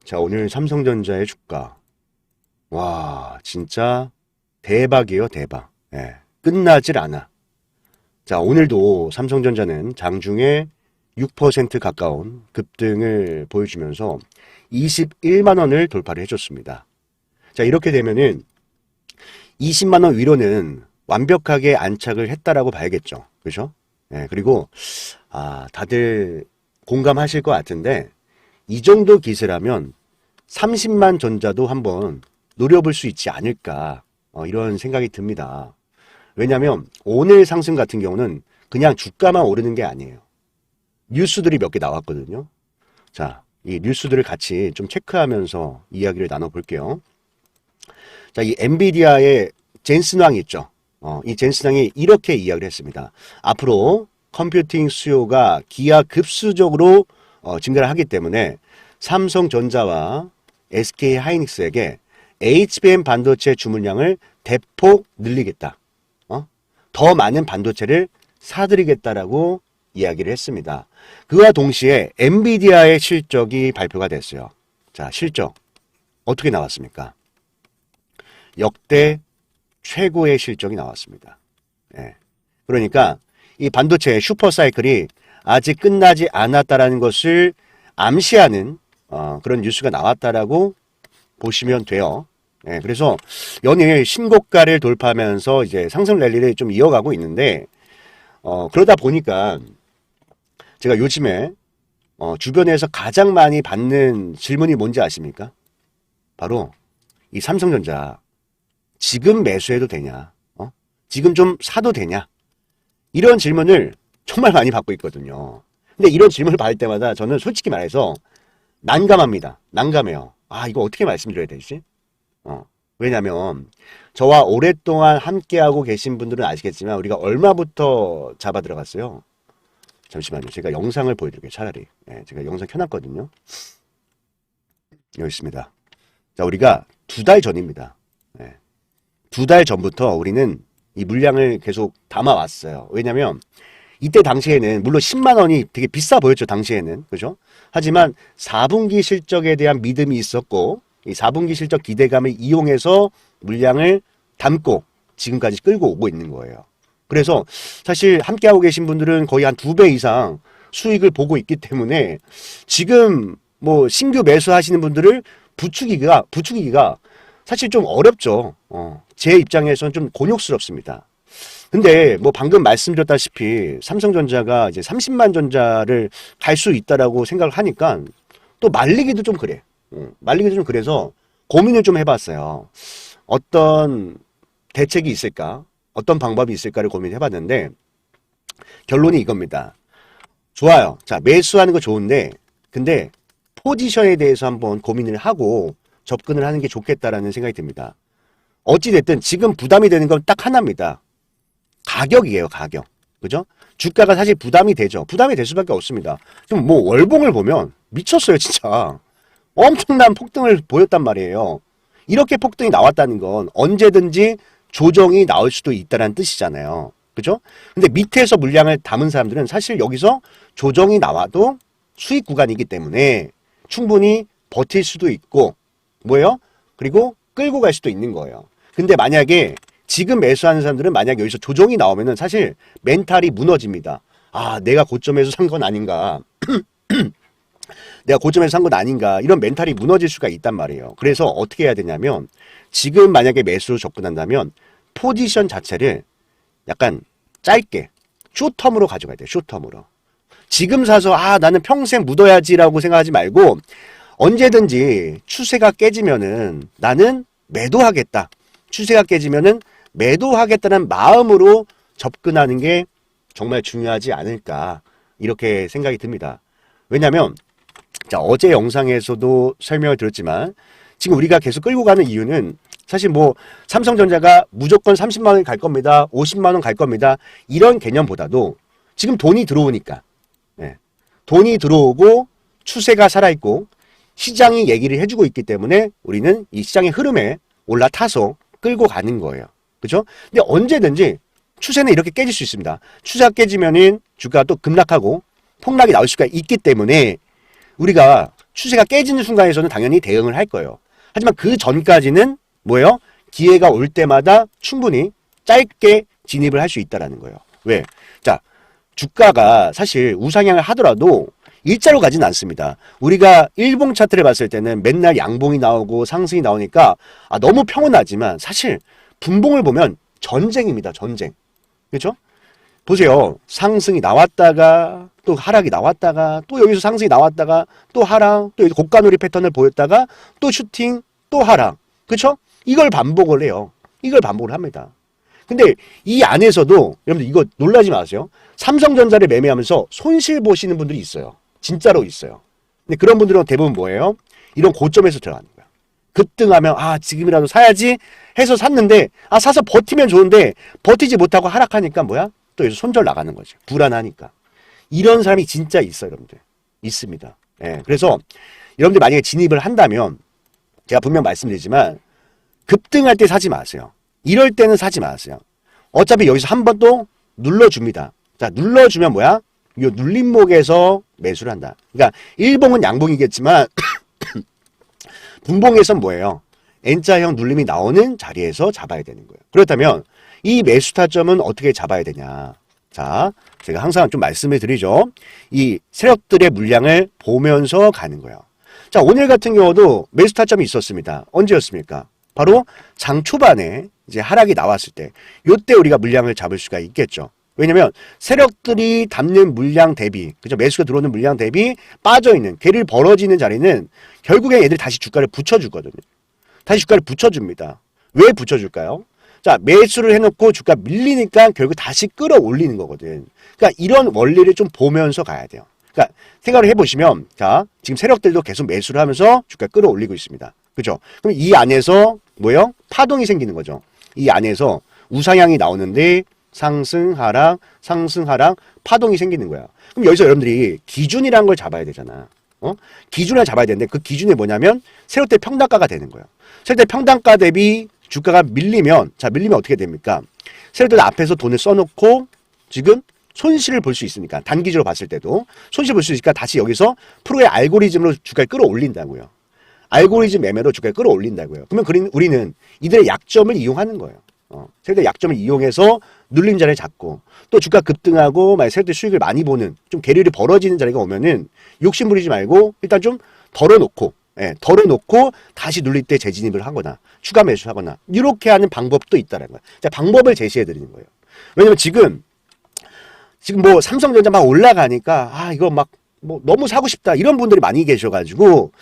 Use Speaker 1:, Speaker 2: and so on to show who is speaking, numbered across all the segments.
Speaker 1: 자, 오늘 삼성전자의 주가. 와, 진짜 대박이에요, 대박. 예, 끝나질 않아. 자, 오늘도 삼성전자는 장중에 6% 가까운 급등을 보여주면서 21만 원을 돌파를 해줬습니다. 자, 이렇게 되면은 20만 원 위로는 완벽하게 안착을 했다라고 봐야겠죠. 그죠? 예, 그리고 다들 공감하실 것 같은데 이 정도 기세라면 30만 전자도 한번 노려볼 수 있지 않을까, 이런 생각이 듭니다. 왜냐하면 오늘 상승 같은 경우는 그냥 주가만 오르는 게 아니에요. 뉴스들이 몇 개 나왔거든요. 자, 이 뉴스들을 같이 좀 체크하면서 이야기를 나눠볼게요. 자, 이 엔비디아의 젠슨 왕이 있죠. 이 젠슨 왕이 이렇게 이야기를 했습니다. 앞으로 컴퓨팅 수요가 기하급수적으로 증가를 하기 때문에 삼성전자와 SK 하이닉스에게 HBM 반도체 주문량을 대폭 늘리겠다. 더 많은 반도체를 사들이겠다라고 이야기를 했습니다. 그와 동시에 엔비디아의 실적이 발표가 됐어요. 자, 실적 어떻게 나왔습니까? 역대 최고의 실적이 나왔습니다. 예. 그러니까 이 반도체 슈퍼사이클이 아직 끝나지 않았다라는 것을 암시하는 그런 뉴스가 나왔다라고 보시면 돼요. 예, 그래서 연일 신고가를 돌파하면서 이제 상승 랠리를 좀 이어가고 있는데, 그러다 보니까 제가 요즘에 주변에서 가장 많이 받는 질문이 뭔지 아십니까? 바로 이 삼성전자 지금 매수해도 되냐? 지금 좀 사도 되냐? 이런 질문을 정말 많이 받고 있거든요. 근데 이런 질문을 받을 때마다 저는 솔직히 말해서 난감합니다. 난감해요. 이거 어떻게 말씀드려야 되지? 왜냐면 저와 오랫동안 함께하고 계신 분들은 아시겠지만 우리가 얼마부터 잡아 들어갔어요? 잠시만요. 제가 영상을 보여드릴게요. 차라리. 네, 제가 영상 켜놨거든요. 여기 있습니다. 자, 우리가 2달 전입니다. 네. 2달 전부터 우리는 이 물량을 계속 담아왔어요. 왜냐면 이때 당시에는 물론 10만 원이 되게 비싸 보였죠. 당시에는. 그죠? 하지만 4분기 실적에 대한 믿음이 있었고 이 4분기 실적 기대감을 이용해서 물량을 담고 지금까지 끌고 오고 있는 거예요. 그래서 사실 함께하고 계신 분들은 거의 한 2배 이상 수익을 보고 있기 때문에 지금 뭐 신규 매수하시는 분들을 부추기기가 사실 좀 어렵죠. 제 입장에서는 좀 곤욕스럽습니다. 근데 뭐 방금 말씀드렸다시피 삼성전자가 이제 30만 전자를 갈 수 있다라고 생각을 하니까 또 말리기도 좀 그래. 말리기도 좀 그래서 고민을 좀 해봤어요. 어떤 대책이 있을까? 어떤 방법이 있을까를 고민해봤는데 결론이 이겁니다. 좋아요. 자, 매수하는 거 좋은데 근데 포지션에 대해서 한번 고민을 하고 접근을 하는 게 좋겠다라는 생각이 듭니다. 어찌됐든 지금 부담이 되는 건 딱 하나입니다. 가격이에요, 가격. 그죠? 주가가 사실 부담이 되죠. 부담이 될 수밖에 없습니다. 지금 뭐 월봉을 보면 미쳤어요, 진짜. 엄청난 폭등을 보였단 말이에요. 이렇게 폭등이 나왔다는 건 언제든지 조정이 나올 수도 있다는 뜻이잖아요. 그죠? 근데 밑에서 물량을 담은 사람들은 사실 여기서 조정이 나와도 수익 구간이기 때문에 충분히 버틸 수도 있고, 뭐예요? 그리고 끌고 갈 수도 있는 거예요. 근데 만약에 지금 매수하는 사람들은 만약에 여기서 조정이 나오면은 사실 멘탈이 무너집니다. 내가 고점에서 산 건 아닌가. 내가 고점에서 산 건 아닌가. 이런 멘탈이 무너질 수가 있단 말이에요. 그래서 어떻게 해야 되냐면 지금 만약에 매수로 접근한다면 포지션 자체를 약간 짧게 숏텀으로 가져가야 돼요. 숏텀으로. 지금 사서 나는 평생 묻어야지라고 생각하지 말고 언제든지 추세가 깨지면은 나는 매도하겠다. 추세가 깨지면은 매도하겠다는 마음으로 접근하는 게 정말 중요하지 않을까 이렇게 생각이 듭니다. 왜냐하면 자, 어제 영상에서도 설명을 드렸지만 지금 우리가 계속 끌고 가는 이유는 사실 뭐 삼성전자가 무조건 30만 원 갈 겁니다. 50만 원 갈 겁니다. 이런 개념보다도 지금 돈이 들어오니까 돈이 들어오고 추세가 살아있고 시장이 얘기를 해주고 있기 때문에 우리는 이 시장의 흐름에 올라타서 끌고 가는 거예요. 그죠? 근데 언제든지 추세는 이렇게 깨질 수 있습니다. 추세가 깨지면은 주가가 또 급락하고 폭락이 나올 수가 있기 때문에 우리가 추세가 깨지는 순간에서는 당연히 대응을 할 거예요. 하지만 그 전까지는 뭐예요? 기회가 올 때마다 충분히 짧게 진입을 할 수 있다라는 거예요. 왜? 자, 주가가 사실 우상향을 하더라도 일자로 가지는 않습니다. 우리가 일봉 차트를 봤을 때는 맨날 양봉이 나오고 상승이 나오니까 너무 평온하지만 사실 분봉을 보면 전쟁입니다. 전쟁. 그렇죠? 보세요. 상승이 나왔다가 또 하락이 나왔다가 또 여기서 상승이 나왔다가 또 하락, 또 여기 고가놀이 패턴을 보였다가 또 슈팅, 또 하락. 그렇죠? 이걸 반복을 해요. 이걸 반복을 합니다. 근데 이 안에서도 여러분들 이거 놀라지 마세요. 삼성전자를 매매하면서 손실 보시는 분들이 있어요. 진짜로 있어요. 근데 그런 분들은 대부분 뭐예요? 이런 고점에서 들어가는 거야. 급등하면 지금이라도 사야지 해서 샀는데 사서 버티면 좋은데 버티지 못하고 하락하니까 뭐야? 또 여기서 손절 나가는 거지. 불안하니까. 이런 사람이 진짜 있어요, 여러분들. 있습니다. 예, 그래서 여러분들 만약에 진입을 한다면 제가 분명 말씀드리지만 급등할 때 사지 마세요. 이럴 때는 사지 마세요. 어차피 여기서 한 번 또 눌러줍니다. 자, 눌러주면 뭐야? 이 눌림목에서 매수를 한다. 그러니까 일봉은 양봉이겠지만 분봉에선 뭐예요? N자형 눌림이 나오는 자리에서 잡아야 되는 거예요. 그렇다면 이 매수 타점은 어떻게 잡아야 되냐? 자, 제가 항상 좀 말씀을 드리죠. 이 세력들의 물량을 보면서 가는 거예요. 자, 오늘 같은 경우도 매수 타점이 있었습니다. 언제였습니까? 바로 장 초반에 이제 하락이 나왔을 때, 요때 우리가 물량을 잡을 수가 있겠죠. 왜냐면 세력들이 담는 물량 대비, 그죠? 매수가 들어오는 물량 대비 빠져있는, 개를 벌어지는 자리는 결국엔 얘들이 다시 주가를 붙여주거든요. 다시 주가를 붙여줍니다. 왜 붙여줄까요? 자, 매수를 해놓고 주가 밀리니까 결국 다시 끌어올리는 거거든. 그러니까 이런 원리를 좀 보면서 가야 돼요. 그러니까 생각을 해보시면, 자, 지금 세력들도 계속 매수를 하면서 주가 끌어올리고 있습니다. 그죠? 그럼 이 안에서 뭐예요? 파동이 생기는 거죠. 이 안에서 우상향이 나오는데 상승, 하락, 파동이 생기는 거야. 그럼 여기서 여러분들이 기준이라는 걸 잡아야 되잖아. 기준을 잡아야 되는데 그 기준이 뭐냐면 세력들 평단가가 되는 거예요. 세력들 평단가 대비 주가가 밀리면, 자, 밀리면 어떻게 됩니까? 세력들 앞에서 돈을 써놓고 지금 손실을 볼 수 있으니까, 단기적으로 봤을 때도 손실을 볼 수 있으니까 다시 여기서 프로의 알고리즘으로 주가를 끌어올린다고요. 알고리즘 매매로 주가를 끌어올린다고요. 그러면 우리는 이들의 약점을 이용하는 거예요. 세력들 약점을 이용해서 눌림 자리를 잡고, 또 주가 급등하고 만약 세력들 수익을 많이 보는, 좀 계율이 벌어지는 자리가 오면은 욕심 부리지 말고 일단 좀 덜어놓고, 다시 눌릴 때 재진입을 하거나 추가 매수를 하거나 이렇게 하는 방법도 있다는 거예요. 자, 방법을 제시해 드리는 거예요. 왜냐면 지금 뭐 삼성전자 막 올라가니까 이거 막 뭐 너무 사고 싶다 이런 분들이 많이 계셔가지고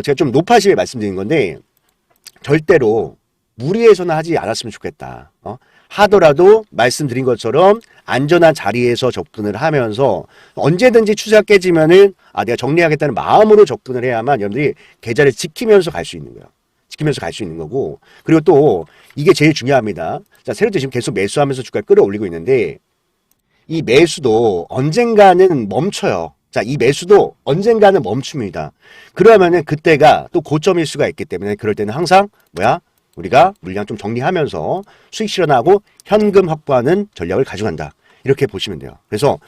Speaker 1: 제가 좀 높아지게 말씀드린 건데, 절대로 무리해서는 하지 않았으면 좋겠다. 하더라도 말씀드린 것처럼 안전한 자리에서 접근을 하면서 언제든지 추세가 깨지면은 내가 정리하겠다는 마음으로 접근을 해야만 여러분들이 계좌를 지키면서 갈 수 있는 거예요. 지키면서 갈 수 있는 거고, 그리고 또 이게 제일 중요합니다. 자, 세력들 지금 계속 매수하면서 주가를 끌어올리고 있는데 이 매수도 언젠가는 멈춰요. 자, 이 매수도 언젠가는 멈춥니다. 그러면은 그때가 또 고점일 수가 있기 때문에 그럴 때는 항상 우리가 물량 좀 정리하면서 수익 실현하고 현금 확보하는 전략을 가져간다. 이렇게 보시면 돼요. 그래서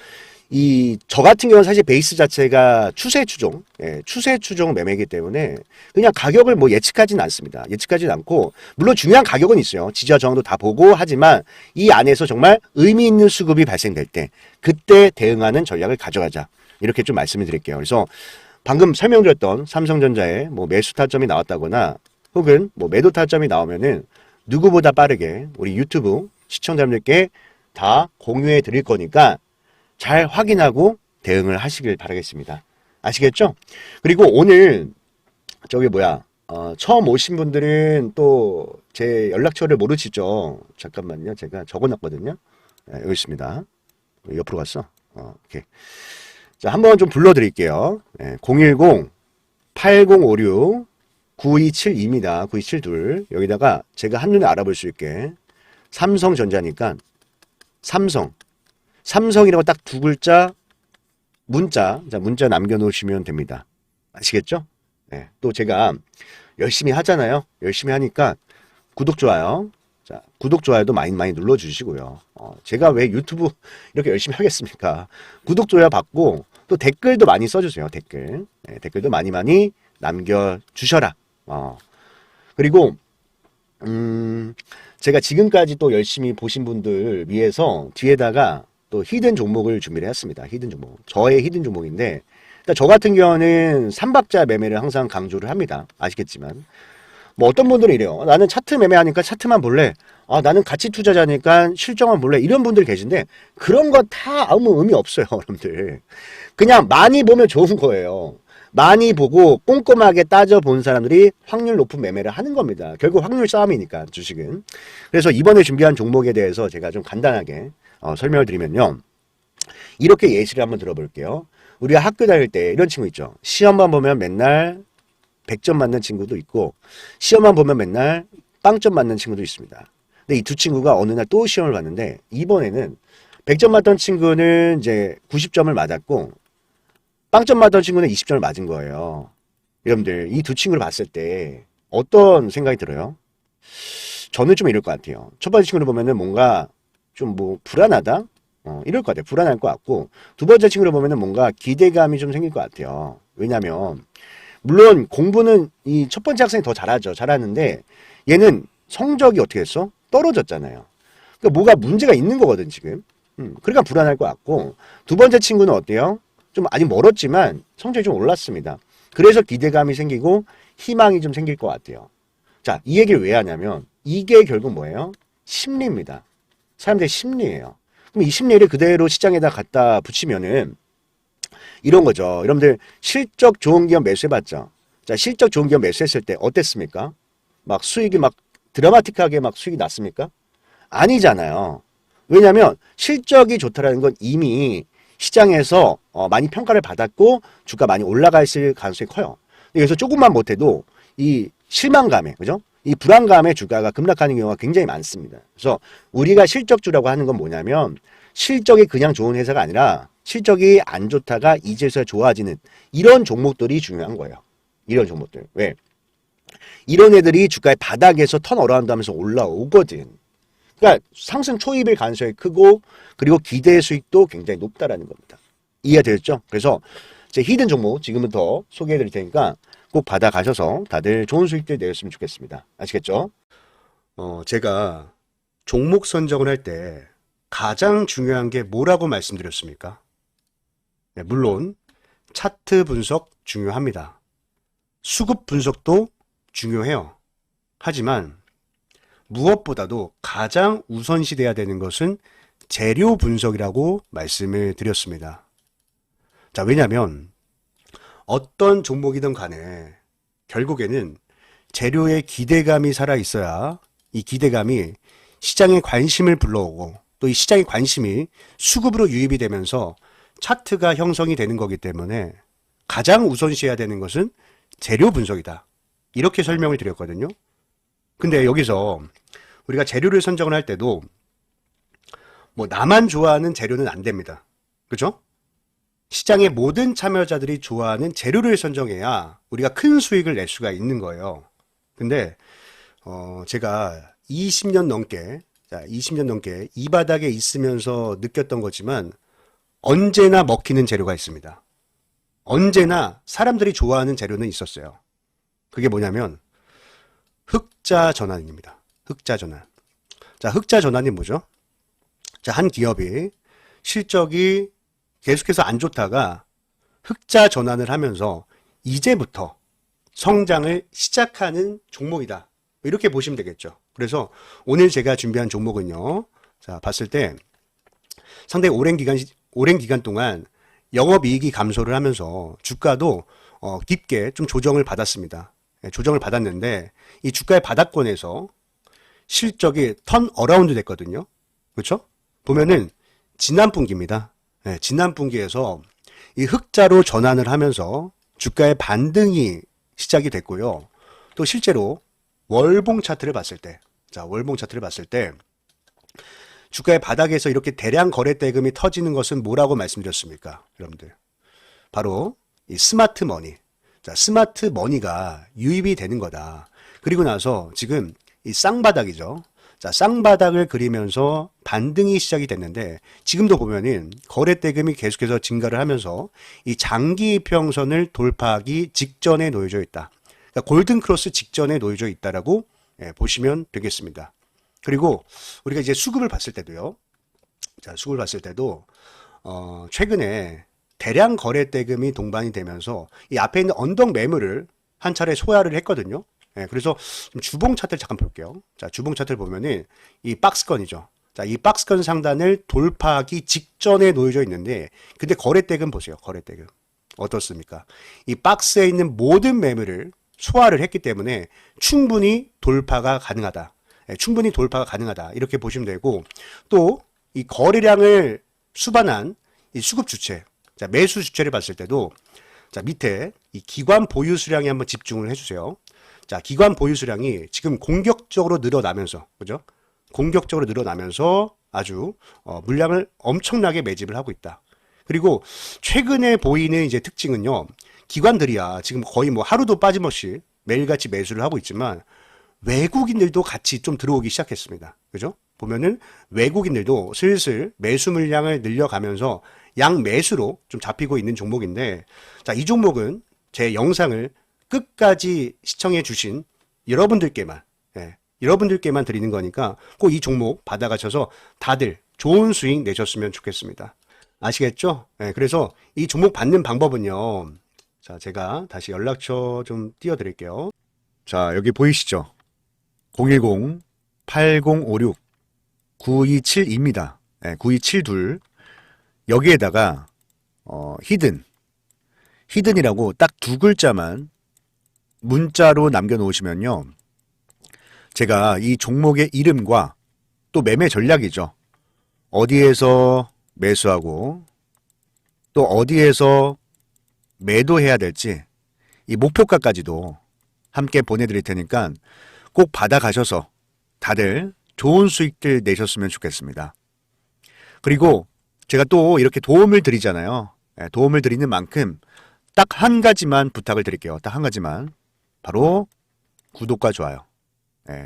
Speaker 1: 저 같은 경우는 사실 베이스 자체가 추세 추종 매매이기 때문에 그냥 가격을 뭐 예측하지는 않습니다. 예측하지는 않고, 물론 중요한 가격은 있어요. 지지와 저항도 다 보고 하지만 이 안에서 정말 의미 있는 수급이 발생될 때 그때 대응하는 전략을 가져가자. 이렇게 좀 말씀을 드릴게요. 그래서 방금 설명드렸던 삼성전자에 뭐 매수 타점이 나왔다거나 혹은 뭐 매도 타점이 나오면은 누구보다 빠르게 우리 유튜브 시청자분들께 다 공유해 드릴 거니까 잘 확인하고 대응을 하시길 바라겠습니다. 아시겠죠? 그리고 오늘 처음 오신 분들은 또 제 연락처를 모르시죠? 잠깐만요. 제가 적어놨거든요. 네, 여기 있습니다. 옆으로 갔어. 오케이. 자, 한번 좀 불러드릴게요. 네, 010-8056-9272입니다. 9272. 여기다가 제가 한눈에 알아볼 수 있게 삼성전자니까 삼성이라고 딱 두 글자 문자 남겨놓으시면 됩니다. 아시겠죠? 네, 또 제가 열심히 하잖아요. 열심히 하니까 구독, 좋아요. 자, 구독, 좋아요도 많이 눌러주시고요. 제가 왜 유튜브 이렇게 열심히 하겠습니까? 구독, 좋아요 받고 또 댓글도 많이 써주세요. 댓글. 네, 댓글도 많이 많이 남겨주셔라. 그리고 제가 지금까지 또 열심히 보신 분들 위해서 뒤에다가 또 히든 종목을 준비를 했습니다. 히든 종목. 저의 히든 종목인데, 그러니까 저 같은 경우는 삼박자 매매를 항상 강조를 합니다. 아시겠지만. 뭐 어떤 분들은 이래요. 나는 차트 매매하니까 차트만 볼래. 나는 가치 투자자니까 실적만 볼래. 이런 분들 계신데, 그런 거 다 아무 의미 없어요, 여러분들. 그냥 많이 보면 좋은 거예요. 많이 보고 꼼꼼하게 따져본 사람들이 확률 높은 매매를 하는 겁니다. 결국 확률 싸움이니까, 주식은. 그래서 이번에 준비한 종목에 대해서 제가 좀 간단하게 설명을 드리면요. 이렇게 예시를 한번 들어볼게요. 우리가 학교 다닐 때 이런 친구 있죠. 시험만 보면 맨날 100점 맞는 친구도 있고, 시험만 보면 맨날 빵점 맞는 친구도 있습니다. 근데 이 두 친구가 어느 날 또 시험을 봤는데, 이번에는 100점 맞던 친구는 이제 90점을 맞았고, 빵점 맞던 친구는 20점을 맞은 거예요. 여러분들, 이 두 친구를 봤을 때 어떤 생각이 들어요? 저는 좀 이럴 것 같아요. 첫 번째 친구를 보면은 뭔가 좀 뭐 불안하다? 이럴 것 같아요. 불안할 것 같고, 두 번째 친구를 보면은 뭔가 기대감이 좀 생길 것 같아요. 왜냐면, 물론 공부는 이 첫 번째 학생이 더 잘하죠. 잘하는데, 얘는 성적이 어떻게 했어? 떨어졌잖아요. 그러니까 뭐가 문제가 있는 거거든, 지금. 그러니까 불안할 것 같고, 두 번째 친구는 어때요? 좀 아직 멀었지만 성적이 좀 올랐습니다. 그래서 기대감이 생기고 희망이 좀 생길 것 같아요. 자, 이 얘기를 왜 하냐면 이게 결국 뭐예요? 심리입니다. 사람들의 심리예요. 그럼 이 심리를 그대로 시장에다 갖다 붙이면은 이런 거죠. 여러분들 실적 좋은 기업 매수해봤죠? 자, 실적 좋은 기업 매수했을 때 어땠습니까? 막 수익이 막 드라마틱하게 막 수익이 났습니까? 아니잖아요. 왜냐하면 실적이 좋다라는 건 이미 시장에서 많이 평가를 받았고 주가 많이 올라가 있을 가능성이 커요. 그래서 조금만 못해도 이 실망감에, 그죠? 이 불안감에 주가가 급락하는 경우가 굉장히 많습니다. 그래서 우리가 실적주라고 하는 건 뭐냐면 실적이 그냥 좋은 회사가 아니라 실적이 안 좋다가 이제서야 좋아지는 이런 종목들이 중요한 거예요. 이런 종목들. 왜? 이런 애들이 주가의 바닥에서 턴어라운드 하면서 올라오거든. 그러니까 상승 초입일 가능성이 크고 그리고 기대 수익도 굉장히 높다라는 겁니다. 이해되셨죠? 그래서 제 히든 종목 지금부터 소개해 드릴 테니까 꼭 받아가셔서 다들 좋은 수익들 내셨으면 좋겠습니다. 아시겠죠? 제가 종목 선정을 할 때 가장 중요한 게 뭐라고 말씀드렸습니까? 네, 물론 차트 분석 중요합니다. 수급 분석도 중요해요. 하지만 무엇보다도 가장 우선시돼야 되는 것은 재료 분석이라고 말씀을 드렸습니다. 자, 왜냐하면 어떤 종목이든 간에 결국에는 재료의 기대감이 살아있어야 이 기대감이 시장의 관심을 불러오고 또 이 시장의 관심이 수급으로 유입이 되면서 차트가 형성이 되는 거기 때문에 가장 우선시해야 되는 것은 재료 분석이다. 이렇게 설명을 드렸거든요. 근데 여기서 우리가 재료를 선정을 할 때도 뭐 나만 좋아하는 재료는 안 됩니다. 그죠? 시장의 모든 참여자들이 좋아하는 재료를 선정해야 우리가 큰 수익을 낼 수가 있는 거예요. 근데 제가 20년 넘게 이 바닥에 있으면서 느꼈던 거지만 언제나 먹히는 재료가 있습니다. 언제나 사람들이 좋아하는 재료는 있었어요. 그게 뭐냐면 흑자 전환입니다. 흑자 전환. 자, 흑자 전환이 뭐죠? 자, 한 기업이 실적이 계속해서 안 좋다가 흑자 전환을 하면서 이제부터 성장을 시작하는 종목이다. 이렇게 보시면 되겠죠. 그래서 오늘 제가 준비한 종목은요. 자, 봤을 때 상당히 오랜 기간 동안 영업이익이 감소를 하면서 주가도 깊게 좀 조정을 받았습니다. 조정을 받았는데 이 주가의 바닥권에서 실적이 턴 어라운드 됐거든요. 그렇죠? 보면은 지난 분기입니다. 네, 지난 분기에서 이 흑자로 전환을 하면서 주가의 반등이 시작이 됐고요. 또 실제로 월봉 차트를 봤을 때, 자, 월봉 차트를 봤을 때 주가의 바닥에서 이렇게 대량 거래 대금이 터지는 것은 뭐라고 말씀드렸습니까? 여러분들. 바로 이 스마트 머니. 자, 스마트 머니가 유입이 되는 거다. 그리고 나서 지금 이 쌍바닥이죠. 자, 쌍바닥을 그리면서 반등이 시작이 됐는데 지금도 보면은 거래 대금이 계속해서 증가를 하면서 이 장기 이평선을 돌파하기 직전에 놓여져 있다. 그러니까 골든 크로스 직전에 놓여져 있다라고 보시면 되겠습니다. 그리고 우리가 이제 수급을 봤을 때도요. 자, 수급을 봤을 때도 최근에 대량 거래 대금이 동반이 되면서 이 앞에 있는 언덕 매물을 한 차례 소화를 했거든요. 그래서 좀 주봉 차트를 잠깐 볼게요. 자, 주봉 차트를 보면은 이 박스권이죠. 자, 이 박스권 상단을 돌파하기 직전에 놓여져 있는데, 근데 거래 대금 보세요. 거래 대금. 어떻습니까? 이 박스에 있는 모든 매물을 소화를 했기 때문에 충분히 돌파가 가능하다. 충분히 돌파가 가능하다. 이렇게 보시면 되고, 또 이 거래량을 수반한 이 수급 주체, 자, 매수 주체를 봤을 때도, 자, 밑에 이 기관 보유 수량에 한번 집중을 해주세요. 자, 기관 보유 수량이 지금 공격적으로 늘어나면서, 그죠? 공격적으로 늘어나면서 아주 물량을 엄청나게 매집을 하고 있다. 그리고 최근에 보이는 이제 특징은요, 기관들이야 지금 거의 뭐 하루도 빠짐없이 매일같이 매수를 하고 있지만 외국인들도 같이 좀 들어오기 시작했습니다. 그죠? 보면은 외국인들도 슬슬 매수 물량을 늘려가면서 양매수로 좀 잡히고 있는 종목인데, 자, 이 종목은 제 영상을 끝까지 시청해 주신 여러분들께만, 여러분들께만 드리는 거니까 꼭 이 종목 받아가셔서 다들 좋은 수익 내셨으면 좋겠습니다. 아시겠죠? 그래서 이 종목 받는 방법은요. 자, 제가 다시 연락처 좀 띄워드릴게요. 자, 여기 보이시죠? 010-8056-9272입니다. 9272. 여기에다가 히든이라고 딱 두 글자만 문자로 남겨놓으시면요. 제가 이 종목의 이름과 또 매매 전략이죠. 어디에서 매수하고 또 어디에서 매도해야 될지 이 목표가까지도 함께 보내드릴 테니까 꼭 받아가셔서 다들 좋은 수익들 내셨으면 좋겠습니다. 그리고 제가 또 이렇게 도움을 드리잖아요. 도움을 드리는 만큼 딱 한 가지만 부탁을 드릴게요. 딱 한 가지만. 바로 구독과 좋아요.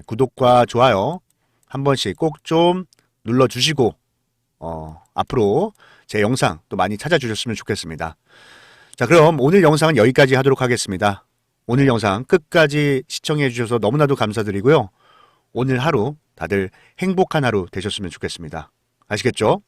Speaker 1: 구독과 좋아요 한 번씩 꼭 좀 눌러주시고 앞으로 제 영상 또 많이 찾아주셨으면 좋겠습니다. 자, 그럼 오늘 영상은 여기까지 하도록 하겠습니다. 오늘 영상 끝까지 시청해 주셔서 너무나도 감사드리고요. 오늘 하루 다들 행복한 하루 되셨으면 좋겠습니다. 아시겠죠?